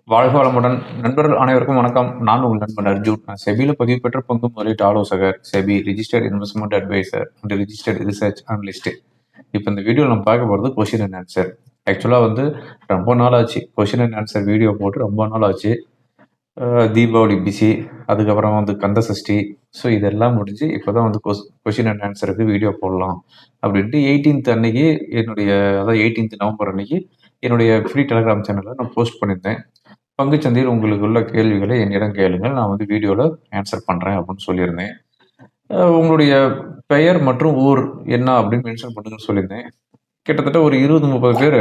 வாழ்க வளமுடன். நண்பர்கள் அனைவருக்கும் வணக்கம். நான் உங்கள் நண்பன் அர்ஜுன். நான் செபியில பதிவு பெற்ற பங்கு முதலீட்டு ஆலோசகர், SEBI registered investment advisor and registered research analyst. இப்போ இந்த வீடியோவில் நம்ம பார்க்க போகிறது கொஸ்டின் அண்ட் ஆன்சர். ஆக்சுவலாக வந்து ரொம்ப நாள் ஆச்சு கொஸ்டின் அண்ட் ஆன்சர் வீடியோ போட்டு ரொம்ப நாள் ஆச்சு. தீபாவளி பிஸி, அதுக்கப்புறம் வந்து கந்த சஷ்டி, ஸோ இதெல்லாம் முடிஞ்சு இப்போ தான் வந்து கொஸ்டின் அண்ட் ஆன்சருக்கு வீடியோ போடலாம் அப்படின்ட்டு 18th அன்னைக்கு அதாவது 18th நவம்பர் அன்னைக்கு என்னுடைய ஃப்ரீ டெலிகிராம் சேனலில் நான் போஸ்ட் பண்ணியிருந்தேன். பங்குச்சந்தையில் உங்களுக்கு உள்ள கேள்விகளை என்னிடம் கேளுங்கள், நான் வந்து வீடியோவில் ஆன்சர் பண்ணுறேன் அப்படின்னு சொல்லியிருந்தேன். உங்களுடைய பெயர் மற்றும் ஊர் என்ன அப்படின்னு மென்ஷன் பண்ணுங்கன்னு சொல்லியிருந்தேன். கிட்டத்தட்ட ஒரு 20-30 பேர்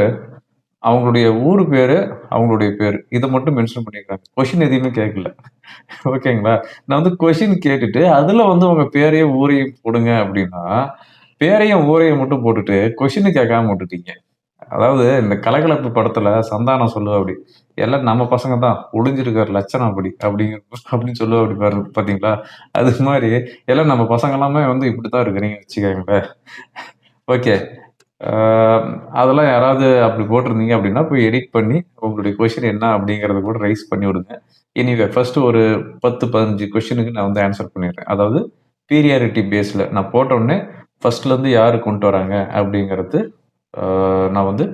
அவங்களுடைய ஊர் பேர், அவங்களுடைய பேர் இதை மட்டும் மென்ஷன் பண்ணியிருக்காங்க. கொஷின் எதையுமே கேட்கல. ஓகேங்களா? நான் வந்து கொஷின் கேட்டுட்டு அதில் வந்து உங்கள் பேரையும் ஊரையும் போடுங்க அப்படின்னா, பேரையும் ஊரையும் மட்டும் போட்டுட்டு கொஷினு கேட்காம விட்டுட்டீங்க. அதாவது இந்த கலகலப்பு படத்துல சந்தானம் சொல்லுவா அப்படி, எல்லாம் நம்ம பசங்க தான், ஒளிஞ்சிருக்கிற லட்சணம் அப்படி அப்படின்னு சொல்லுவா அப்படி பாரு பாத்தீங்களா? அது மாதிரி எல்லாம் நம்ம பசங்க எல்லாமே வந்து இப்படித்தான் இருக்கிறீங்க வச்சுக்கோங்களேன். ஓகே. அதெல்லாம் யாராவது அப்படி போட்டிருந்தீங்க அப்படின்னா போய் எடிட் பண்ணி உங்களுடைய கொஸ்டின் என்ன அப்படிங்கறத கூட ரைஸ் பண்ணி விடுங்க. எனிவே ஃபர்ஸ்ட் ஒரு 10-15 கொஸ்டினுக்கு நான் வந்து ஆன்சர் பண்ணிடுறேன். அதாவது பீரியாரிட்டி பேஸ்ல நான் போட்ட உடனே ஃபர்ஸ்ட்ல இருந்து யாரு கொண்டு வராங்க அப்படிங்கிறது நான் வந்து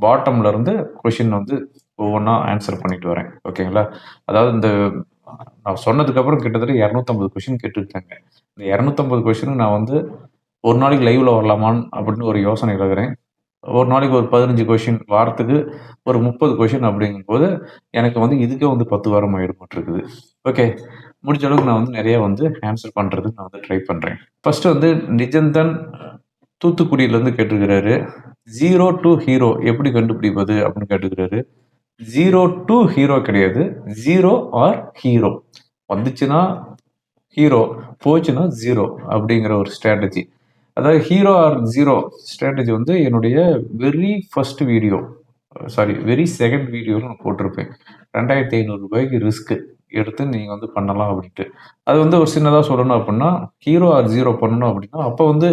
பாட்டம்ல இருந்து கொஷின் வந்து ஒவ்வொன்றா ஆன்சர் பண்ணிட்டு வரேன். ஓகேங்களா? அதாவது இந்த நான் சொன்னதுக்கப்புறம் கிட்டத்தட்ட 250 கொஷின் கேட்டுருக்காங்க. இந்த 250 கொஷினுக்கு நான் வந்து ஒரு நாளைக்கு லைவ்ல வரலாமான்னு அப்படின்னு ஒரு யோசனை இருக்கிறேன். ஒரு நாளைக்கு ஒரு 15 கொஷின், வாரத்துக்கு ஒரு 30 கொஷின் அப்படிங்கும்போது எனக்கு வந்து இதுக்கே வந்து 10 வாரம் ஆயிடுமாட்டிருக்குது. ஓகே. முடிஞ்ச அளவுக்கு நான் வந்து நிறைய வந்து ஆன்சர் பண்றதுக்கு நான் வந்து ட்ரை பண்றேன். ஃபர்ஸ்ட் வந்து நிஜந்தன் தூத்துக்குடியிலேருந்து கேட்டிருக்கிறாரு. 0 to ஹீரோ எப்படி கண்டுபிடிப்பது அப்படின்னு கேட்டுக்கிறாரு. 0 to ஹீரோ கிடையாது, 0 ஆர் ஹீரோ. வந்துச்சுன்னா ஹீரோ, போச்சுன்னா 0 அப்படிங்கிற ஒரு ஸ்ட்ராட்டஜி. அதாவது ஹீரோ ஆர் 0 ஸ்ட்ராட்டஜி வந்து என்னுடைய வெரி செகண்ட் வீடியோவில் நான் போட்டிருப்பேன். 2500 ரூபாய்க்கு ரிஸ்க் எடுத்து நீங்கள் வந்து பண்ணலாம் அப்படின்ட்டு. அது வந்து ஒரு சின்னதாக சொல்லணும் அப்படின்னா, ஹீரோ ஆர் 0 பண்ணணும் அப்படின்னா, அப்போ வந்து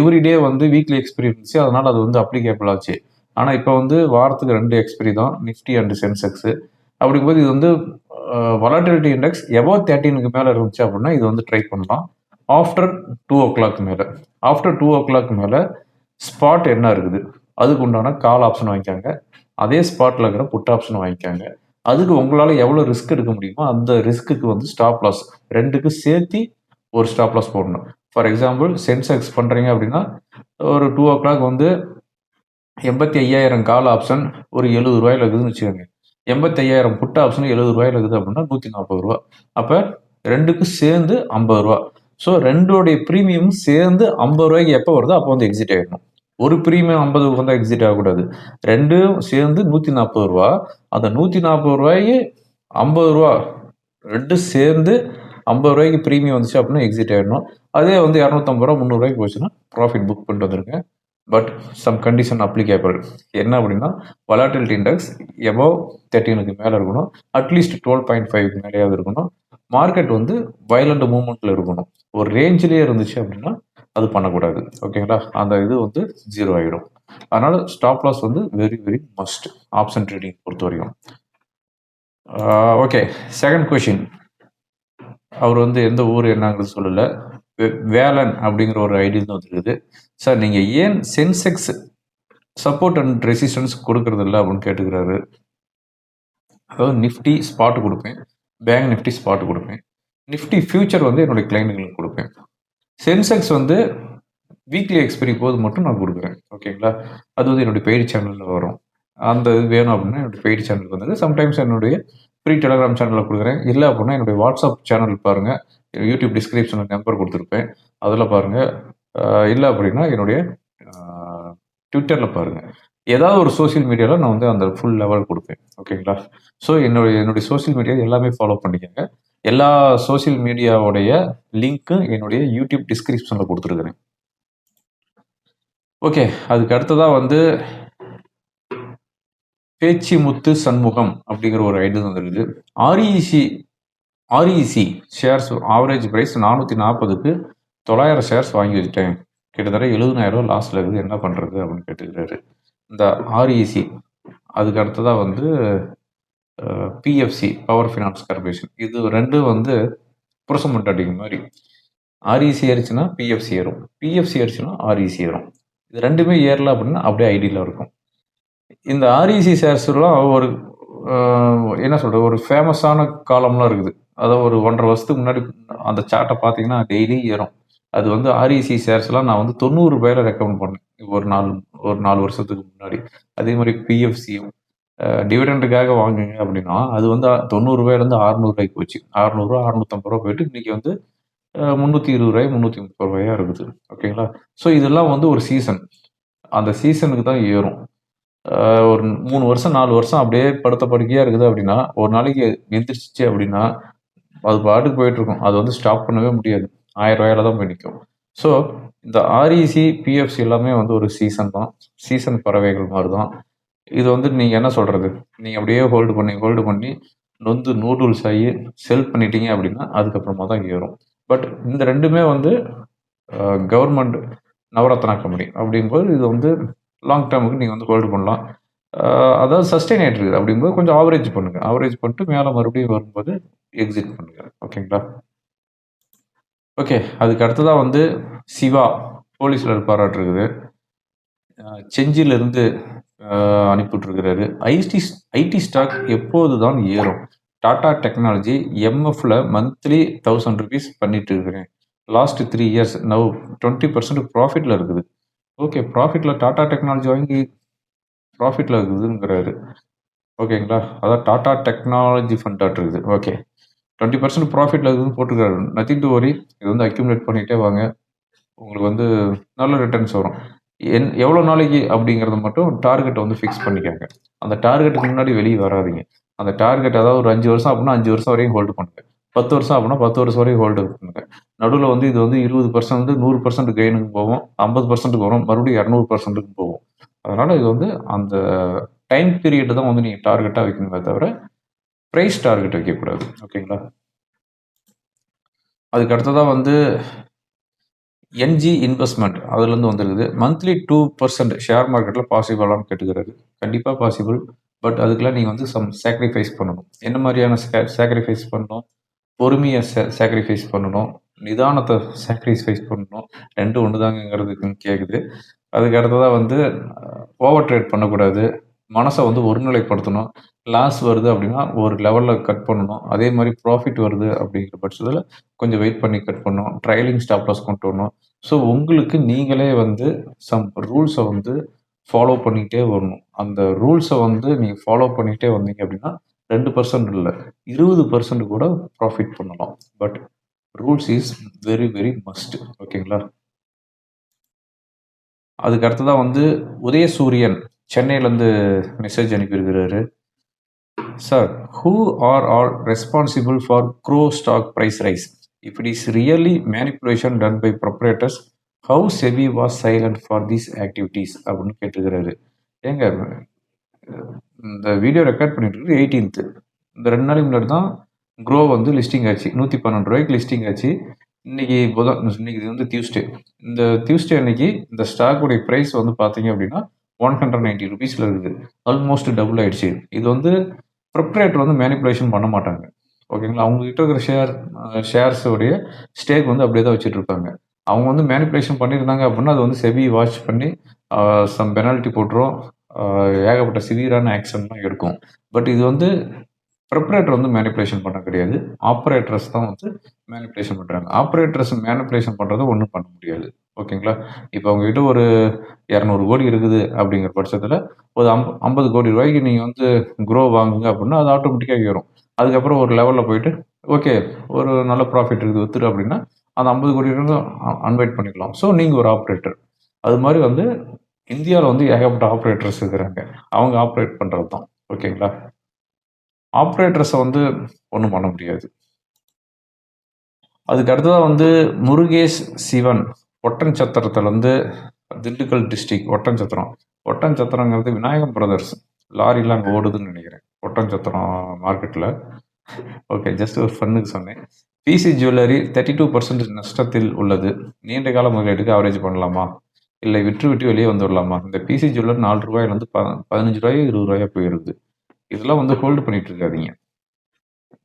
எவ்ரி டே வந்து வீக்லி எக்ஸ்பைரி இருந்துச்சு. அதனால அது வந்து அப்ளிகேபிள் ஆச்சு. ஆனால் இப்போ வந்து வாரத்துக்கு 2 எக்ஸ்பைரி தான், நிஃப்டி அண்ட் சென்செக்ஸ். அப்படிங்கும்போது இது வந்து வொலட்டிலிட்டி இண்டெக்ஸ் எபோவ் 13க்கு மேலே இருந்துச்சு அப்படின்னா இது வந்து ட்ரை பண்ணலாம். ஆஃப்டர் 2 o'clock மேலே, ஆஃப்டர் 2 o'clock மேலே ஸ்பாட் என்ன இருக்குது அதுக்கு உண்டான கால் ஆப்ஷன் வாங்கிக்காங்க. அதே ஸ்பாட்ல இருக்கிற புட் ஆப்ஷன் வாங்கிக்காங்க. அதுக்கு உங்களால எவ்வளவு ரிஸ்க் எடுக்க முடியுமோ அந்த ரிஸ்க்குக்கு வந்து ஸ்டாப் லாஸ் 2க்கு சேர்த்து ஒரு ஸ்டாப் லாஸ் போடணும். ஃபார் எக்ஸாம்பிள் சென்செக்ஸ் பண்றீங்க அப்படின்னா ஒரு 2 o'clock வந்து 85,000 கால் ஆப்ஷன் ஒரு 70 ரூபாயில இருக்குதுன்னு வச்சுக்கோங்க. 85,000 புட் ஆப்ஷன் 70 ரூபாயில இருக்குது அப்படின்னா 140 ரூபா. அப்ப 2க்கும் சேர்ந்து 50 ரூபா. ஸோ 2ஓடைய பிரீமியம் சேர்ந்து 50 ரூபாய்க்கு எப்போ வருதோ அப்போ வந்து எக்ஸிட் ஆயிடணும். ஒரு பிரீமியம் 50 வந்து எக்ஸிட் ஆகக்கூடாது. 2ம் சேர்ந்து 140 ரூபா. அந்த 140 ரூபாய்க்கு 50 ரூபா 2 சேர்ந்து 50 ரூபாய்க்கு பிரீமியம் வந்துச்சு அப்படின்னா எக்ஸிட் ஆயிடணும். அதே வந்து 250 ரூபா 300 ரூபாய்க்கு போச்சுன்னா ப்ராஃபிட் புக் பண்ணிட்டு வந்துருங்க. But some condition applicable. என்ன அப்படின்னா வொலட்டிலிட்டி இண்டெக்ஸ் எபோவ் 13க்கு மேலே இருக்கணும். அட்லீஸ்ட் 12.5 மேலேயாவது இருக்கணும். மார்க்கெட் வந்து வயலண்ட் மூவ்மெண்ட்ல இருக்கணும். ஒரு ரேஞ்சிலேயே இருந்துச்சு அப்படின்னா அது பண்ணக்கூடாது. ஓகேங்களா? அந்த இது வந்து 0 ஆயிடும். அதனால ஸ்டாப் லாஸ் வந்து very very must option trading பொறுத்த வரைக்கும். ஓகே. Second question. அவர் வந்து எந்த ஊர் என்னங்கிறது சொல்லல. வேலன் அப்படிங்கிற ஒரு ஐடியில் தான் வந்துருக்குது. சார் நீங்க ஏன் சென்செக்ஸ் சப்போர்ட் அண்ட் ரெசிஸ்டன்ஸ் கொடுக்கறது இல்லை அப்படின்னு கேட்டுக்கிறாரு. அதாவது நிஃப்டி ஸ்பாட் கொடுப்பேன், பேங்க் நிஃப்டி ஸ்பாட் கொடுப்பேன், நிஃப்டி ஃபியூச்சர் வந்து என்னுடைய கிளைண்ட்டுகளுக்கு கொடுப்பேன். சென்செக்ஸ் வந்து வீக்லி எக்ஸ்பைரி போது மட்டும் நான் கொடுக்குறேன். ஓகேங்களா? அது வந்து என்னுடைய பெய்டு சேனலில் வரும். அந்த இது வேணும் அப்படின்னா என்னுடைய பெய்டு சேனலுக்கு வந்து சம்டைம்ஸ் என்னுடைய ஃப்ரீ டெலிகிராம் சேனலில் கொடுக்குறேன். இல்லை அப்படின்னா என்னுடைய வாட்ஸ்அப் சேனல் பாருங்கள், யூடியூப் டிஸ்கிரிப்ஷனில் நம்பர் கொடுத்துருப்பேன், அதில் பாருங்கள். இல்லை அப்படின்னா என்னுடைய ட்விட்டரில் பாருங்கள். ஏதாவது ஒரு சோசியல் மீடியாவில் நான் வந்து அந்த ஃபுல் லெவல் கொடுப்பேன். ஓகேங்களா? ஸோ என்னுடைய சோசியல் மீடியா எல்லாமே ஃபாலோ பண்ணிக்கோங்க. எல்லா சோசியல் மீடியாவுடைய லிங்க்கு என்னுடைய யூடியூப் டிஸ்கிரிப்ஷனில் கொடுத்துருக்குறேன். ஓகே. அதுக்கு அடுத்ததாக வந்து பேச்சிமுத்து சண்முகம் அப்படிங்கிற ஒரு ஐடி வந்துருக்குது. ஆர்இசி ஷேர்ஸ் ஆவரேஜ் பிரைஸ் 440க்கு 900 ஷேர்ஸ் வாங்கி வச்சுட்டேன். கிட்டத்தட்ட 70,000 லாஸ்ல இருக்குது, என்ன பண்றது அப்படின்னு கேட்டுக்கிறாரு. இந்த ஆர்இசி அதுக்கு அடுத்ததாக வந்து பிஎஃப்சி, பவர் ஃபினான்ஸ் கார்பரேஷன். இது 2ம் வந்து புருஷன் பொண்டாட்டிங்க மாரி. ஆர்இசி ஏறுச்சுன்னா பிஎஃப்சி ஏறும். பிஎஃப்சி ஏறுச்சுன்னா ஆர்இசி ஏறும். இது 2மே ஏறல அப்படின்னா அப்படியே ஐடில இருக்கும். இந்த ஆர்இசி ஷேர்ஸ்லாம் ஒரு என்ன சொல்றது, ஒரு ஃபேமஸான காலம்லாம் இருக்குது. அதாவது ஒரு 1 1/2 வருஷத்துக்கு முன்னாடி அந்த சார்ட்ட பார்த்தீங்கன்னா டெய்லி ஏறும். அது வந்து ஆர்இசி ஷேர்ஸ்லாம் நான் வந்து ரூ. 90ல ரெக்கமெண்ட் பண்ணேன். ஒரு 4 வருஷத்துக்கு முன்னாடி. அதே மாரி பிஎஃப்சியும் டிவிடெண்டுக்காக வாங்குங்க அப்படின்னா, அது வந்து ரூ. 90லேருந்து ரூ. 600 போச்சு. ரூ. 600 ரூ. 650 போயிட்டு இன்னைக்கு வந்து ரூ. 320 ரூ. 330 இருக்குது. ஓகேங்களா? ஸோ இதெல்லாம் வந்து ஒரு சீசன். அந்த சீசனுக்கு தான் ஏறும். ஒரு 3 வருஷம், 4 வருஷம் அப்படியே படுத்த படுக்கையா இருக்குது அப்படின்னா, ஒரு நாளைக்கு எந்திரிச்சுச்சு அப்படின்னா, அது பாட்டுக்கு போயிட்டுருக்கும். அது வந்து ஸ்டாப் பண்ணவே முடியாது. ரூ. 1000ல தான் போய் நிக்கும். ஸோ, இந்த ஆர்இசி, பிஎஃப்சி எல்லாமே வந்து ஒரு சீசன் தான். சீசன் பறவைகள் மாரி தான். இது வந்து நீங்க என்ன சொல்றது? நீங்க அப்படியே ஹோல்டு பண்ணி நொந்து நூடுல்ஸ் ஆயி செல் பண்ணிட்டீங்க அப்படின்னா, அதுக்கப்புறமா தான் ஏறும். பட் இந்த 2மே வந்து கவர்மெண்ட் நவரத்னா கம்பெனி. அப்படிங்கும்போது இது வந்து லாங் டேர்முக்கு நீங்க வந்து ஹோல்டு பண்ணலாம். அதாவது சஸ்டெயின் ஆயிட்டு இருக்குது. அப்படிங்கும்போது கொஞ்சம் ஆவரேஜ் பண்ணுங்க. ஆவரேஜ் பண்ணிட்டு மேல மறுபடியும் வரும்போது எக்ஸிட் பண்ணுங்க. ஓகேங்களா? ஓகே. அதுக்கு அடுத்ததா வந்து சிவா போலீஸ்ல இருப்பாராட்டிருக்குது. செஞ்சிலிருந்து அனுப்பிவிட்டுருக்கிறாரு. ஐடி ஸ்டாக் எப்போது தான் ஏறும்? டாடா டெக்னாலஜி எம்எஃப்ல மந்த்லி ₹1000 பண்ணிட்டு இருக்கிறேன். லாஸ்ட் 3 இயர்ஸ் நவ் 20% ப்ராஃபிட்ல இருக்குது. ஓகே. ப்ராஃபிட்ல டாடா டெக்னாலஜி வாங்கி ப்ராஃபிட்ல இருக்குதுங்கிறாரு. ஓகேங்களா? அதான் டாடா டெக்னாலஜி ஃபண்டாட்டு இருக்குது. ஓகே. 20% ப்ராஃபிட்ல இருக்குதுன்னு போட்டுருக்காரு. Nothing to worry. இது வந்து அக்யூமுலேட் பண்ணிட்டே வாங்க. உங்களுக்கு வந்து நல்ல ரிட்டர்ன்ஸ் வரும். எவ்வளோ நாளைக்கு அப்படிங்கிறத மட்டும் டார்கெட் வந்து ஃபிக்ஸ் பண்ணிக்கங்க. அந்த டார்கெட்டுக்கு முன்னாடி வெளிய வராதீங்க. அந்த டார்கெட் அதாவது ஒரு 5 வருஷம் அப்படின்னா 5 வருஷம் வரையும் ஹோல்டு பண்ணுங்க. 10 வருஷம் அப்படின்னா 10 வருஷம் வரையும் ஹோல்டு பண்ணுங்க. நடுவுல வந்து இது வந்து 20% 100% கெயினுக்கு போகும். 50%க்கு வரும். மறுபடியும் 200%க்கு போகும். அதனால இது வந்து அந்த டைம் பீரியட் தான் வந்து நீங்க டார்கெட்டா வைக்கணுமே தவிர, பிரைஸ் டார்கெட் வைக்கக்கூடாது. ஓகேங்களா? அதுக்கு அடுத்ததா வந்து என்ஜி இன்வெஸ்ட்மெண்ட் அதுலேருந்து வந்துருக்குது. மந்த்லி 2% ஷேர் மார்க்கெட்டில் பாசிபிளான்னு கேட்டுக்கிறாரு. கண்டிப்பாக பாசிபிள். பட் அதுக்கெல்லாம் நீங்கள் வந்து சம் சாக்ரிஃபைஸ் பண்ணணும். என்ன மாதிரியான சாக்ரிஃபைஸ் பண்ணணும்? பொறுமையை சாக்ரிஃபைஸ் பண்ணணும். நிதானத்தை சாக்ரிஃபைஸ் பண்ணணும். 2 ஒன்று தாங்கங்கிறதுக்கு கேட்குது. அதுக்கு அடுத்ததா வந்து ஓவர் ட்ரேட் பண்ணக்கூடாது. மனசை வந்து ஒருநிலைப்படுத்தணும். லாஸ் வருது அப்படின்னா ஒரு லெவலில் கட் பண்ணணும். அதே மாதிரி ப்ராஃபிட் வருது அப்படிங்கிற பட்சத்தில் கொஞ்சம் வெயிட் பண்ணி கட் பண்ணணும். ட்ரைலிங் ஸ்டாப் லாஸ் கொண்டு வரணும். ஸோ உங்களுக்கு நீங்களே வந்து சம் ரூல்ஸை வந்து ஃபாலோ பண்ணிக்கிட்டே வரணும். அந்த ரூல்ஸை வந்து நீங்கள் ஃபாலோ பண்ணிக்கிட்டே வந்தீங்க அப்படின்னா 2% இல்லை 20% கூட ப்ராஃபிட் பண்ணலாம். But rules is very very must. ஓகேங்களா? அதுக்கு அடுத்ததாக வந்து உதயசூரியன் சென்னையிலேருந்து மெசேஜ் அனுப்பியிருக்கிறாரு. Sir, who are all responsible for Crow stock price rise? If it is really manipulation done by proprietors, how SEBI was silent for these activities? அப்படின்னு கேட்டுக்கிறாரு. ஏங்க, இந்த video record பண்ணிட்டு இருக்கு 18th. இந்த 2 நாளைக்கு முன்னாடி தான் க்ரோ வந்து லிஸ்டிங் ஆச்சு. ₹112 லிஸ்டிங் ஆச்சு. இன்னைக்கு இது வந்து டியூஸ்டே. இந்த டியூஸ்டே அன்னைக்கு இந்த ஸ்டாக்குடைய பிரைஸ் வந்து பார்த்தீங்க அப்படின்னா ₹190 இருக்குது. ஆல்மோஸ்ட் டபுள் ஆயிடுச்சு. இது வந்து ப்ரொப்ரேட்டர் வந்து மேனிப்புலேஷன் பண்ண மாட்டாங்க. ஓகேங்களா? அவங்க கிட்ட இருக்கிற ஷேர்ஸ் உடைய ஸ்டேக் வந்து அப்படியே தான் வச்சுட்டு இருப்பாங்க. அவங்க வந்து மேனிப்புலேஷன் பண்ணியிருந்தாங்க அப்படின்னா அது வந்து செபி வாட்ச் பண்ணி சம் பெனால்ட்டி போட்டுரும். ஏகப்பட்ட சிவியரான ஆக்ஷன்லாம் எடுக்கும். பட் இது வந்து ப்ரொப்ரேட்டர் வந்து மேனிப்புலேஷன் பண்ண கிடையாது. ஆப்பரேட்டர்ஸ் தான் வந்து மேனிப்புலேஷன் பண்றாங்க. ஆப்பரேட்டர்ஸ் மேனிப்புலேஷன் பண்றத ஒண்ணும் பண்ண முடியாது. ஓகேங்களா? இப்போ உங்ககிட்ட ஒரு 200 கோடி இருக்குது அப்படிங்கிற பட்சத்துல ஒரு ₹50 கோடி நீங்க வந்து க்ரோ வாங்குங்க அப்படின்னா அது ஆட்டோமேட்டிக்கா ஏறும். அதுக்கப்புறம் ஒரு லெவல்ல போயிட்டு ஓகே, ஒரு நல்ல ப்ராஃபிட் இருக்குது வித்துரு அப்படின்னா அந்த 50 கோடி அன்வைட் பண்ணிக்கலாம். ஸோ நீங்க ஒரு ஆப்பரேட்டர். அது மாதிரி வந்து இந்தியாவில் வந்து ஏகப்பட்ட ஆப்பரேட்டர்ஸ் இருக்கிறாங்க. அவங்க ஆப்ரேட் பண்றது தான். ஓகேங்களா? ஆப்ரேட்டர்ஸை வந்து ஒன்றும் பண்ண முடியாது. அதுக்கு அடுத்ததா வந்து முருகேஷ் சிவன் ஒட்டன்சத்திரத்துலேருந்து திண்டுக்கல் டிஸ்ட்ரிக்ட் ஒட்டன்சத்திரம். ஒட்டன்சத்திரங்கிறது விநாயகம் பிரதர்ஸ் லாரிலாம் அங்கே ஓடுதுன்னு நினைக்கிறேன். ஒட்டன்சத்திரம் மார்க்கெட்டில். ஓகே, ஜஸ்ட் ஒரு ஃபன்னுக்கு சொன்னேன். பிசி ஜுவல்லரி 32% நஷ்டத்தில் உள்ளது. நீண்ட கால முதலீட்டுக்கு அவரேஜ் பண்ணலாமா, இல்லை விட்டு வெளியே வந்துடலாமா? இந்த பிசி ஜுவல்லர் ₹4 15 ₹20 போயிருது. இதெல்லாம் வந்து ஹோல்டு பண்ணிட்டு இருக்காதீங்க.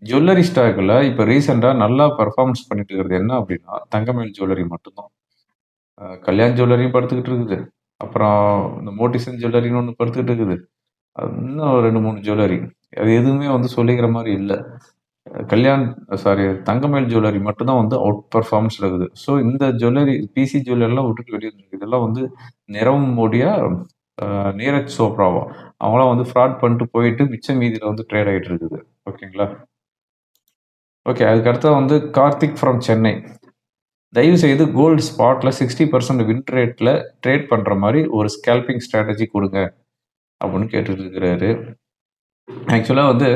ஜுவல்லரி ஸ்டாக்ல இப்ப ரீசெண்டா நல்லா பெர்ஃபார்மன்ஸ் பண்ணிட்டு இருக்கிறது என்ன அப்படின்னா, தங்கமயில் ஜுவல்லரி மட்டும்தான். கல்யாண் ஜுவல்லரியும் படுத்துக்கிட்டு இருக்குது. அப்புறம் இந்த மோட்டிசன் ஜுவல்லரின்னு ஒண்ணு படுத்துக்கிட்டு இருக்குது. இன்னும் 2, 3 ஜுவல்லரி. அது எதுவுமே வந்து சொல்லிக்கிற மாரி இல்ல. கல்யாண் சாரி தங்கமயில் ஜுவல்லரி மட்டும் தான் வந்து அவுட் பெர்ஃபார்மன்ஸ்ல இருக்குது. ஸோ இந்த ஜுவல்லரி பிசி ஜுவல்லரிலாம் விட்டுட்டு வெளிய வந்துருக்கு. இதெல்லாம் வந்து நிரவ் மோடியா, நீரஜ் சோப்ராவா அவங்கலாம் வந்து ஃப்ராட் பண்ணிட்டு போயிட்டு மிச்சம் மீதியில வந்து ட்ரேட் ஆயிட்டு இருக்குது. ஓகேங்களா? ஓகே. அதுக்கு அடுத்தது வந்து கார்த்திக் ஃப்ரம் சென்னை. தயவுசெய்து கோல்டு ஸ்பாட்ல 60% வின் ரேட்ல ட்ரேட் பண்ற மாரி ஒரு ஸ்கேல்பிங் ஸ்ட்ராட்டஜி குடுங்க அப்படின்னு கேட்டுட்டு இருக்கிறாரு. ஆக்சுவலா வந்து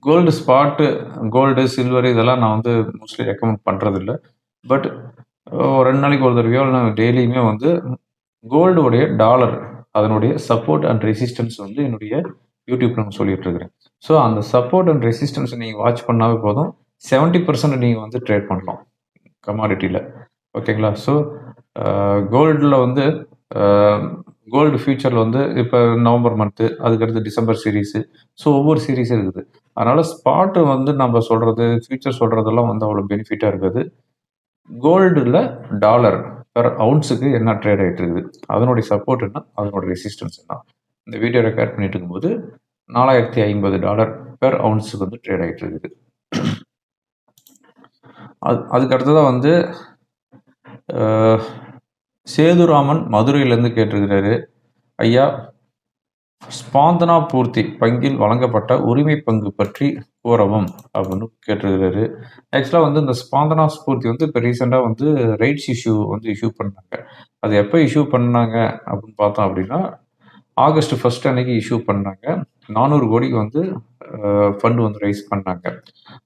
கோல்டு ஸ்பாட்டு, கோல்டு, சில்வர் இதெல்லாம் நான் வந்து மோஸ்ட்லி ரெக்கமெண்ட் பண்றதில்ல. பட் 2 நாளைக்கு ஒரு தடவையோ இல்ல டெய்லியுமே வந்து கோல்டு உடைய டாலர் அதனுடைய சப்போர்ட் அண்ட் ரெசிஸ்டன்ஸ் வந்து என்னுடைய யூடியூப்ல நான் சொல்லிட்டு இருக்கிறேன். ஸோ அந்த சப்போர்ட் அண்ட் ரெசிஸ்டன்ஸ் நீங்க வாட்ச் பண்ணாவே போதும். 70% நீங்க வந்து ட்ரேட் பண்ணலாம் கமாடிட்டில. ஓகேங்களா? ஸோ கோல்டுல வந்து கோல்டு ஃபியூச்சர்ல வந்து இப்போ நவம்பர் மந்த்து, அதுக்கடுத்து டிசம்பர் சீரிஸு. ஸோ ஒவ்வொரு சீரிஸ் இருக்குது. அதனால ஸ்பாட் வந்து நம்ம சொல்றது, ஃபியூச்சர் சொல்றதெல்லாம் வந்து அவ்வளோ பெனிஃபிட்டா இருக்காது. கோல்டுல டாலர் பெர் அவுன்ஸுக்கு என்ன ட்ரேட் ஆயிட்டு இருக்குது, அதனுடைய சப்போர்ட் என்ன, அதனுடைய ரெசிஸ்டன்ஸ் என்ன. இந்த வீடியோ ரெக்கார்ட் பண்ணிட்டு இருக்கும்போது $4050 பெர் அவுன்ஸுக்கு வந்து ட்ரேட் ஆயிட்டு இருக்குது. அதுக்கு அடுத்ததா வந்து சேதுராமன் மதுரையிலேருந்து கேட்டிருக்கிறாரு, ஐயா ஸ்பாந்தனா பூர்த்தி பங்கில் வழங்கப்பட்ட உரிமை பங்கு பற்றி கூறவும் அப்படின்னு கேட்டிருக்கிறாரு. ஆக்சுவலாக வந்து இந்த ஸ்பாந்தனா ஸ்பூர்த்தி வந்து இப்போ ரீசெண்டாக வந்து ரைட்ஸ் இஷ்யூ வந்து இஷ்யூ பண்ணாங்க. அது எப்போ இஷ்யூ பண்ணாங்க அப்படின்னு பார்த்தோம் அப்படின்னா, ஆகஸ்ட் 1 அன்னைக்கு இஷ்யூ பண்ணாங்க. 400 கோடிக்கு வந்து ஃபண்ட் வந்து ரைஸ் பண்ணாங்க.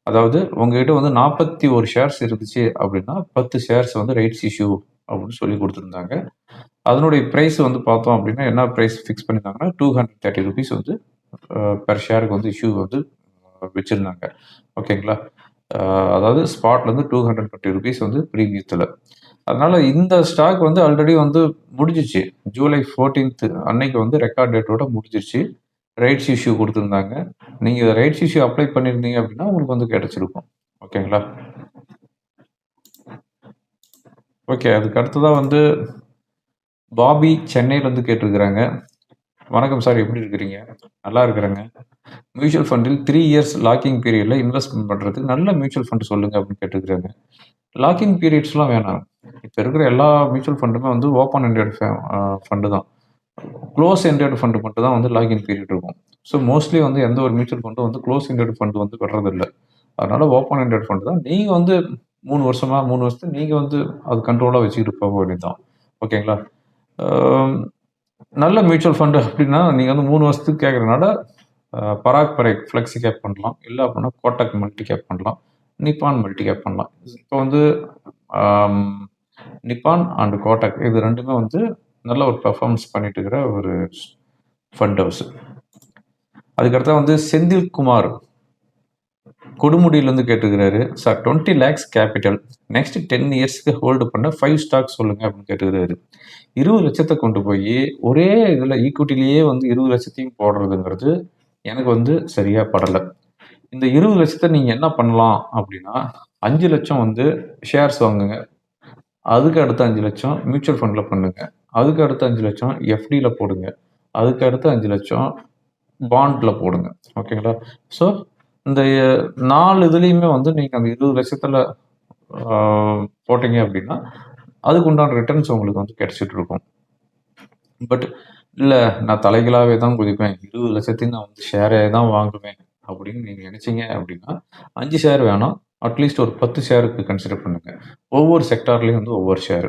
அதாவது உங்ககிட்ட வந்து 41 ஷேர்ஸ் இருந்துச்சு அப்படின்னா 10 ஷேர்ஸ் வந்து ரைட்ஸ் இஷ்யூ அப்படின்னு சொல்லி கொடுத்துருந்தாங்க. அதனுடைய ப்ரைஸ் வந்து பார்த்தோம் அப்படின்னா என்ன ப்ரைஸ் ஃபிக்ஸ் பண்ணியிருந்தாங்கன்னா ₹230 வந்து பெர் ஷேருக்கு வந்து இஷ்யூ வந்து வச்சுருந்தாங்க. ஓகேங்களா? அதாவது ஸ்பாட்லேருந்து ₹220 வந்து ப்ரீமியத்தில். அதனால இந்த ஸ்டாக் வந்து ஆல்ரெடி வந்து முடிஞ்சிச்சு. ஜூலை 14 அன்னைக்கு வந்து ரெக்கார்ட் டேட்டோட முடிஞ்சிருச்சு. ரைட்ஸ் இஷ்யூ கொடுத்துருந்தாங்க. நீங்கள் ரைட்ஸ் இஷ்யூ அப்ளை பண்ணியிருந்தீங்க அப்படின்னா உங்களுக்கு வந்து கிடைச்சிருக்கும். ஓகேங்களா? ஓகே. அதுக்கு அடுத்ததாக வந்து பாபி சென்னையிலேருந்து கேட்டிருக்கிறாங்க. வணக்கம் சார், எப்படி இருக்கிறீங்க? நல்லா இருக்கிறேங்க. மியூச்சுவல் ஃபண்டில் 3 இயர்ஸ் லாக்கிங் பீரியடில் இன்வெஸ்ட்மெண்ட் பண்ணுறதுக்கு நல்ல மியூச்சுவல் ஃபண்ட் சொல்லுங்க அப்படின்னு கேட்டுருக்காங்க. லாக்கிங் பீரியட்ஸ்லாம் வேணாம். இப்போ இருக்கிற எல்லா மியூச்சுவல் ஃபண்டுமே வந்து ஓப்பன் எண்டட் ஃபண்டு தான். க்ளோஸ் எண்டட் ஃபண்டு மட்டும் தான் வந்து லாகின் பீரியட் இருக்கும். ஸோ மோஸ்ட்லி வந்து எந்த ஒரு மியூச்சுவல் ஃபண்டும் வந்து க்ளோஸ் எண்டட் ஃபண்டு வந்து வர்றதில்ல. அதனால ஓப்பன் எண்டட் ஃபண்டு தான். நீங்கள் வந்து 3 வருஷமா 3 வருஷத்துக்கு நீங்கள் வந்து அது கண்ட்ரோலாக வச்சுக்கிட்டு போக வேண்டியது தான். ஓகேங்களா? நல்ல மியூச்சுவல் ஃபண்டு அப்படின்னா நீங்கள் வந்து 3 வருஷத்துக்கு கேட்குறதுனால பராக் பரேக் ஃப்ளெக்ஸி கேப் பண்ணலாம். இல்லை அப்படின்னா கோட்டக் மல்டி கேப் பண்ணலாம். நிப்பான் மல்டி கேப் பண்ணலாம். இப்போ வந்து நிப்பான் அண்ட் கோட்டக் இது ரெண்டுமே வந்து நல்ல ஒரு பெர்ஃபார்மன்ஸ் பண்ணிட்டு இருக்கிற ஒரு ஃபண்ட் ஹவுஸ். அதுக்கடுத்தா வந்து செந்தில் குமார் கொடுமுடியிலேருந்து கேட்டுக்கிறாரு, சார் 20 lakhs கேபிட்டல் நெக்ஸ்ட் 10 இயர்ஸ்க்கு ஹோல்டு பண்ண 5 ஸ்டாக் சொல்லுங்க அப்படின்னு கேட்டுக்கிறாரு. 20 லட்சத்தை கொண்டு போய் ஒரே இதில் ஈக்குவிட்டிலேயே வந்து 20 லட்சத்தையும் போடுறதுங்கிறது எனக்கு வந்து சரியா படலை. இந்த 20 லட்சத்தை நீங்கள் என்ன பண்ணலாம் அப்படின்னா 5 லட்சம் வந்து ஷேர்ஸ் வாங்குங்க. அதுக்கு அடுத்த 5 லட்சம் மியூச்சுவல் ஃபண்டில் பண்ணுங்க. அதுக்கு அடுத்த 5 லட்சம் எஃப்டியில் போடுங்க. அதுக்கு அடுத்த 5 லட்சம் பாண்டில் போடுங்க. ஓகேங்களா? ஸோ இந்த 4 இதுலேயுமே வந்து நீங்கள் அந்த 20 லட்சத்தில் போட்டீங்க அப்படின்னா அதுக்கு உண்டான ரிட்டர்ன்ஸ் உங்களுக்கு வந்து கிடைச்சிட்டு இருக்கும். பட் இல்லை நான் தலைகளாகவே தான் குதிப்பேன், 20 லட்சத்தையும் நான் வந்து ஷேரே தான் வாங்குவேன் அப்படின்னு நீங்கள் நினச்சிங்க அப்படின்னா 5 ஷேர் வேணாம், அட்லீஸ்ட் ஒரு 10 ஷேருக்கு கன்சிடர் பண்ணுங்க. ஒவ்வொரு செக்டார்லேயும் வந்து ஒவ்வொரு ஷேர்.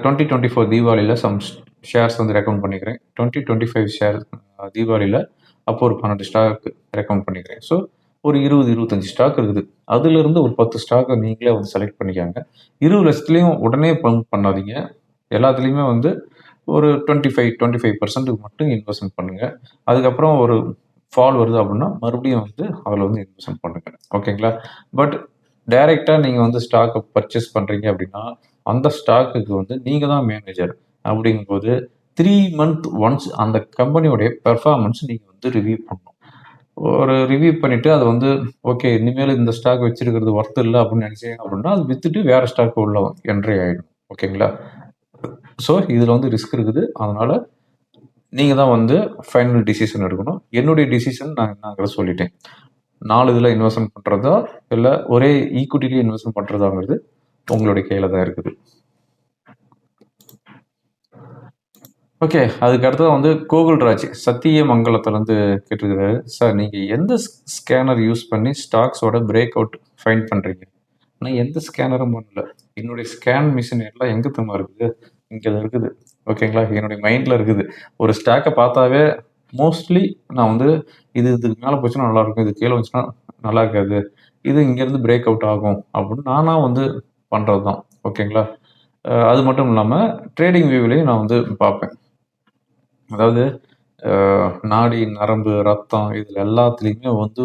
2024 தீபாவளியில் சம் ஷேர்ஸ் வந்து ரெக்கமெண்ட் பண்ணிக்கிறேன். 2025 ஷேர் தீபாவளியில் அப்போ ஒரு 12 ஸ்டாக் ரெக்கமெண்ட் பண்ணிக்கிறேன். ஸோ ஒரு 20-25 ஸ்டாக் இருக்குது. அதுலேருந்து ஒரு 10 ஸ்டாக்கை நீங்களே வந்து செலக்ட் பண்ணிக்காங்க. 20 லட்சத்துலேயும் உடனே பம்ப் பண்ணாதீங்க. எல்லாத்துலேயுமே வந்து ஒரு 25% மட்டும் இன்வெஸ்ட்மெண்ட் பண்ணுங்கள். அதுக்கப்புறம் ஒரு ஃபால் வருது அப்படின்னா மறுபடியும் வந்து அதில் வந்து இன்வெஸ்ட்மெண்ட் பண்ணுங்கள். ஓகேங்களா? பட் டைரெக்டாக நீங்கள் வந்து ஸ்டாக்கை பர்ச்சேஸ் பண்ணுறீங்க அப்படின்னா அந்த ஸ்டாக்குக்கு வந்து நீங்கள் தான் மேனேஜர். அப்படிங்கும்போது 3 month ஒன்ஸ் அந்த கம்பெனியோடைய பெர்ஃபார்மன்ஸ் நீங்கள் வந்து ரிவ்யூ பண்ணணும். ஒரு ரிவ்யூ பண்ணிட்டு அது வந்து ஓகே இனிமேல் இந்த ஸ்டாக் வச்சிருக்கிறது ஒர்த் இல்லை அப்படின்னு நினைச்சீங்க அப்படின்னா அது வித்துட்டு வேற ஸ்டாக் உள்ள என்ட்ரி ஆயிடும். ஓகேங்களா? ஸோ இதில் வந்து ரிஸ்க் இருக்குது. அதனால நீங்கள் தான் வந்து ஃபைனல் டிசிஷன் எடுக்கணும். என்னுடைய டிசிஷன் நான் என்னங்கிறத சொல்லிட்டேன். 4 இதில் இன்வெஸ்ட்மெண்ட் பண்ணுறதா இல்லை ஒரே ஈக்விட்டிலேயே இன்வெஸ்ட்மெண்ட் பண்ணுறதாங்கிறது உங்களுடைய கையில் தான் இருக்குது. ஓகே, அதுக்கு அடுத்தது வந்து கோகுல்ராஜ் சத்தியமங்கலத்துலேருந்து கேட்டிருக்கிறாரு. சார் நீங்கள் எந்த ஸ்கேனர் யூஸ் பண்ணி ஸ்டாக்ஸோட பிரேக் அவுட் ஃபைண்ட் பண்ணுறீங்க? நான் எந்த ஸ்கேனரும் பண்ணல. என்னுடைய ஸ்கேன் மிஷின் எல்லாம் எங்கே திரும்ப இருக்குது? இங்கே இருக்குது. ஓகேங்களா? என்னுடைய மைண்டில் இருக்குது. ஒரு ஸ்டாக்கை பார்த்தாவே மோஸ்ட்லி நான் வந்து இதுக்கு மேலே போச்சுன்னா நல்லாயிருக்கும், இது கீழே வந்துச்சுன்னா நல்லா இருக்காது, இது இங்கேருந்து பிரேக் அவுட் ஆகும் அப்படின்னு நானாக வந்து பண்ணுறது தான். ஓகேங்களா? அது மட்டும் இல்லாமல் ட்ரேடிங் வியூவிலையும் நான் வந்து பார்ப்பேன். அதாவது நாடி நரம்பு ரத்தம் இதில் எல்லாத்துலேயுமே வந்து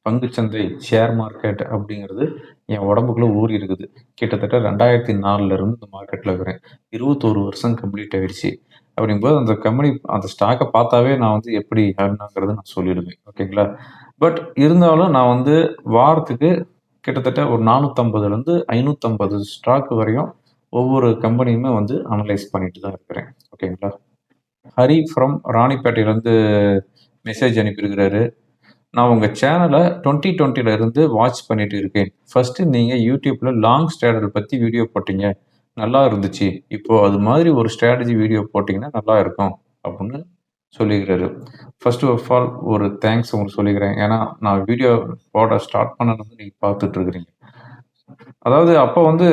பங்குச்சந்தை ஷேர் மார்க்கெட் அப்படிங்கிறது என் உடம்புக்குள்ளே ஊறி இருக்குது. கிட்டத்தட்ட 2004 இந்த மார்க்கெட்டில் இருக்கிறேன். 21 வருஷம் கம்ப்ளீட் ஆயிடுச்சு. அப்படிங்கும்போது அந்த கம்பெனி அந்த ஸ்டாக்கை பார்த்தாவே நான் வந்து எப்படி என்னங்கிறத நான் சொல்லிடுவேன். ஓகேங்களா? பட் இருந்தாலும் நான் வந்து வாரத்துக்கு கிட்டத்தட்ட ஒரு 450லேருந்து 550 ஸ்டாக் வரையும் ஒவ்வொரு கம்பெனியுமே வந்து அனலைஸ் பண்ணிட்டு தான் இருக்கிறேன். ஓகேங்களா? ஹரி ஃப்ரம் ராணிப்பேட்டையிலேருந்து மெசேஜ் அனுப்பியிருக்கிறாரு. நான் உங்கள் சேனலை 2020 இருந்து வாட்ச் பண்ணிட்டு இருக்கேன். ஃபர்ஸ்ட்டு நீங்கள் யூடியூப்பில் லாங் ஸ்ட்ராட்டஜி பற்றி வீடியோ போட்டீங்க, நல்லா இருந்துச்சு. இப்போது அது மாதிரி ஒரு ஸ்ட்ராட்டஜி வீடியோ போட்டிங்கன்னா நல்லா இருக்கும் அப்படின்னு சொல்லிக்கிறாரு. ஃபர்ஸ்ட் ஆஃப் ஆல் ஒரு தேங்க்ஸ் உங்களுக்கு சொல்லிக்கிறேன். ஏன்னா நான் வீடியோ போட ஸ்டார்ட் பண்ணது நீங்கள் பார்த்துட்டு இருக்கிறீங்க. அதாவது அப்போ வந்து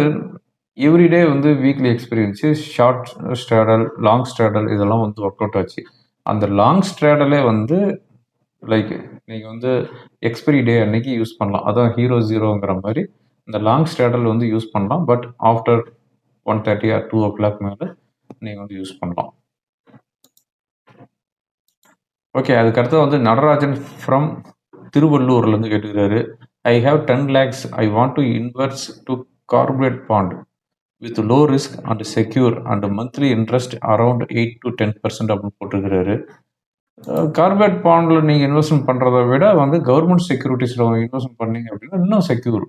எவ்ரிடே வந்து வீக்லி எக்ஸ்பீரியன்ஸு ஷார்ட் ஸ்ட்ராடல் லாங் ஸ்ட்ராடல் இதெல்லாம் வந்து ஒர்க் அவுட் ஆச்சு. அந்த லாங் ஸ்ட்ராடலே வந்து லைக் நீங்கள் வந்து எக்ஸ்பைரி டே அன்னைக்கு யூஸ் பண்ணலாம். அதான் ஹீரோ ஜீரோங்கிற மாதிரி இந்த லாங் ஸ்ட்ராடல் வந்து யூஸ் பண்ணலாம். பட் ஆஃப்டர் 1:30 ஆர் 2 o'clock மேலே நீங்கள் வந்து யூஸ் பண்ணலாம். ஓகே, அதுக்கடுத்து வந்து நடராஜன் ஃப்ரம் திருவள்ளூர்லேருந்து கேட்டுக்கிறாரு. I have 10 lakhs. I want to invest to corporate bond with low risk and secure and monthly interest around 8 to 10% அப்படின்னு போட்டிருக்கிறாரு. கார்பரேட் பாண்டில் நீங்கள் இன்வெஸ்ட்மெண்ட் பண்ணுறத விட வந்து கவர்மெண்ட் செக்யூரிட்டிஸில் இன்வெஸ்ட்மெண்ட் பண்ணீங்க அப்படின்னா இன்னும் செக்யூர்.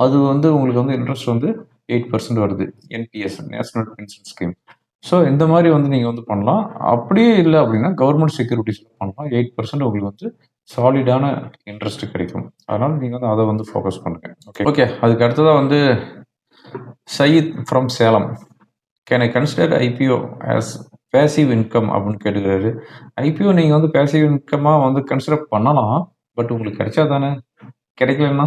அது வந்து உங்களுக்கு வந்து இன்ட்ரெஸ்ட் வந்து 8% வருது. NPS national pension scheme. So இந்த மாதிரி வந்து நீங்கள் வந்து பண்ணலாம். அப்படியே இல்லை அப்படின்னா கவர்மெண்ட் செக்யூரிட்டிஸில் பண்ணலாம். 8% உங்களுக்கு வந்து சாலிடான இன்ட்ரெஸ்ட் கிடைக்கும். அதனால் நீங்கள் வந்து அதை வந்து ஃபோக்கஸ் பண்ணுங்கள். ஓகே, அதுக்கு அடுத்ததாக வந்து Sayeed from Salem. Can I consider IPO as passive income அப்படின்னு கேட்டுக்கிறாரு. ஐபிஓ நீங்கள் வந்து பேசிவ் இன்கமாக வந்து கன்சிடர் பண்ணலாம். பட் உங்களுக்கு கிடைச்சா தானே, கிடைக்கலன்னா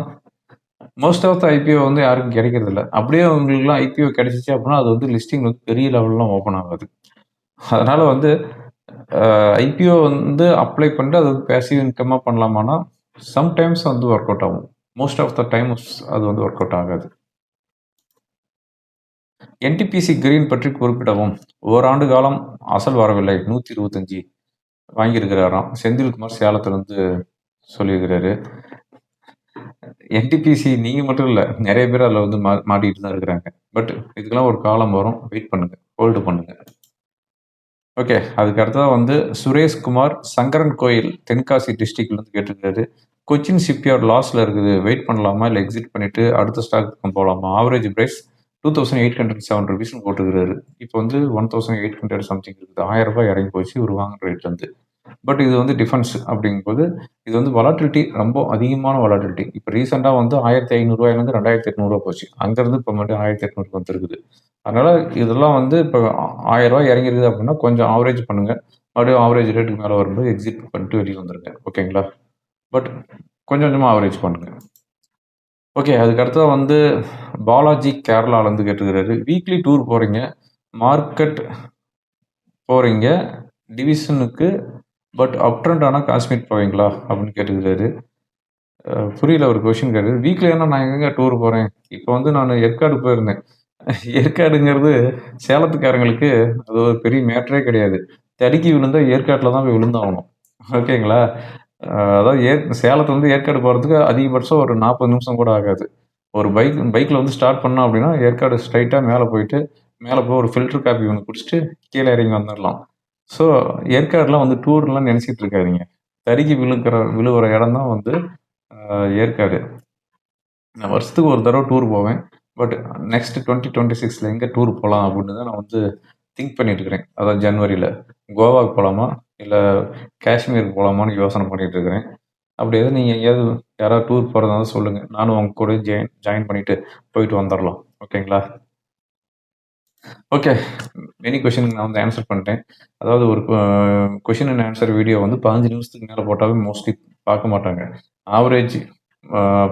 மோஸ்ட் ஆஃப் த ஐபிஓ வந்து யாருக்கும் கிடைக்கிறது இல்லை. அப்படியே உங்களுக்குலாம் ஐபிஓ கிடைச்சிச்சு அப்படின்னா அது வந்து லிஸ்டிங் வந்து பெரிய லெவல்லாம் ஓப்பன் ஆகாது. அதனால் வந்து ஐபிஓ வந்து அப்ளை பண்ணிட்டு அது வந்து பேசிவ் இன்கமாக பண்ணலாமான்னா சம்டைம்ஸ் வந்து ஒர்க் அவுட் ஆகும். மோஸ்ட் ஆஃப் த டைம்ஸ் அது வந்து ஒர்க் அவுட் ஆகாது. என்டிபிசி கிரீன் பற்றி குறிப்பிடவும். ஓராண்டு காலம் அசல் வரவில்லை, 125 வாங்கியிருக்கிறாராம். செந்தில்குமார் சேலத்துலேருந்து சொல்லியிருக்கிறாரு. என்டிபிசி நீங்கள் மட்டும் இல்லை, நிறைய பேர் அதில் வந்து மாட்டிகிட்டு தான் இருக்கிறாங்க. பட் இதுக்கெல்லாம் ஒரு காலம் வரும், வெயிட் பண்ணுங்க, ஹோல்டு பண்ணுங்க. ஓகே, அதுக்கு அடுத்ததாக வந்து சுரேஷ்குமார் சங்கரன் கோயில் தென்காசி டிஸ்ட்ரிக்ட்லேருந்து கேட்டிருக்காரு. கொச்சின் ஷிப்யார்ட் லாஸில் இருக்குது, வெயிட் பண்ணலாமா இல்லை எக்ஸிட் பண்ணிவிட்டு அடுத்த ஸ்டாக்கு போகலாமா? ஆவரேஜ் ப்ரைஸ் 2807 rupees போட்டுக்கிறாரு. இப்போ வந்து 1800 சம்திங் இருக்குது. 1000 ரூபாய் இறங்கி போச்சு ஒரு வாங்குற ரேட்லேருந்து. பட் இது வந்து டிஃபென்ஸ் அப்படிங்கும்போது இது வந்து வலாட்டிலிட்டி ரொம்ப அதிகமான வலாட்டிலிட்டி. இப்போ ரீசெண்டாக வந்து 1500 2800 போச்சு. அங்கேருந்து இப்போ மட்டும் 1800 வந்துருக்குது. அதனால் இதெல்லாம் வந்து இப்போ 1000 ரூபாய் இறங்கிருக்குது அப்படின்னா கொஞ்சம் ஆவரேஜ் பண்ணுங்கள். மறுபடியும் ஆவரேஜ் ரேட்டுக்கு மேலே வரும்போது எக்ஸிட் பண்ணிட்டு வெளியே வந்துருங்க. ஓகேங்களா? பட் கொஞ்சம் கொஞ்சமாக ஆவரேஜ் பண்ணுங்கள். ஓகே, அதுக்கு அடுத்ததாக வந்து பாலாஜி கேரளாலேருந்து கேட்டுக்கிறாரு. வீக்லி டூர் போகிறீங்க, மார்க்கெட் போகிறீங்க டிவிஷனுக்கு, பட் அப் ட்ரெண்ட் ஆனால் காஷ்மீர் போவீங்களா அப்படின்னு கேட்டுக்கிறாரு. புரியல, ஒரு கொஷின் கேட்டு. வீக்லி ஆனால் நான் எங்கெங்க டூர் போகிறேன்? இப்போ வந்து நான் ஏற்காடு போயிருந்தேன். ஏற்காடுங்கிறது சேலத்துக்காரங்களுக்கு அது ஒரு பெரிய மேட்டரே கிடையாது. தடுக்கி விழுந்தா ஏற்காட்டில் தான் போய் விழுந்தாகணும். ஓகேங்களா? அதாவது சேலத்துலேருந்து ஏற்காடு போகிறதுக்கு அதிகபட்சம் ஒரு 40 நிமிஷம் கூட ஆகாது. ஒரு பைக்கில் வந்து ஸ்டார்ட் பண்ணோம் அப்படின்னா ஏற்காடு ஸ்ட்ரைட்டாக மேலே போயிட்டு மேலே போய் ஒரு ஃபில்டர் காப்பி ஒன்று குடிச்சிட்டு கீழே இறங்கி வந்துடலாம். ஸோ ஏற்காடுலாம் வந்து டூர்லாம் நினச்சிட்டு இருக்காதீங்க. சறுக்கி விழுவுற இடம் தான் வந்து ஏற்காடு. நான் வருஷத்துக்கு ஒரு தடவை டூர் போவேன். பட் நெக்ஸ்ட் 2026ல எங்க டூர் போலாம் அப்படின்னு தான் நான் வந்து திங்க் பண்ணிட்டு இருக்கிறேன். அதாவது ஜனவரியில. கோவாக்கு போலாமா? இல்ல காஷ்மீருக்கு போலாமான்னு யோசனை பண்ணிட்டு இருக்கிறேன். அப்படி எதுவும் நீங்க எங்கேயாவது யாராவது டூர் போறதா இருந்தா சொல்லுங்க. நானும் உங்க கூட ஜாயின் பண்ணிட்டு போயிட்டு வந்துரலாம். ஓகேங்களா? ஓகே. மெனி கொஸ்டினுக்கு நான் வந்து ஆன்சர் பண்ணிட்டேன். அதாவது ஒரு கொஸ்டின் அண்ட் ஆன்சர் வீடியோ வந்து 15 நிமிஷத்துக்கு மேல போட்டாவே மோஸ்ட்லி பார்க்க மாட்டாங்க. ஆவரேஜ்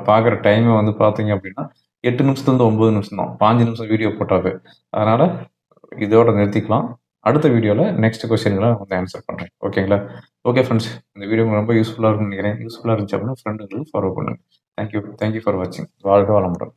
பார்க்குற டைமே வந்து பார்த்தீங்க அப்படின்னா, 8 நிமிஷத்துலேருந்து 9 நிமிஷம் தான். 15 நிமிஷம் வீடியோ போட்டாவே. அதனால இதோட நிறுத்திக்கலாம். அடுத்த வீடியோல நெக்ஸ்ட் கொஸ்டின்லாம் வந்து ஆன்சர் பண்றேன். ஓகேங்களா? Okay friends. இந்த வீடியோ உங்களுக்கு ரொம்ப யூஸ்ஃபுல்லா இருக்கும்னு நினைக்கிறேன். யூஸ்ஃபுல்லா இருந்துச்சு அப்படின்னா ஃப்ரெண்டுங்களுக்கு ஃபார்வர்ட் பண்ணுங்க. தேங்க் யூ ஃபார் வாட்சிங். வாழ்க வளமுடன்.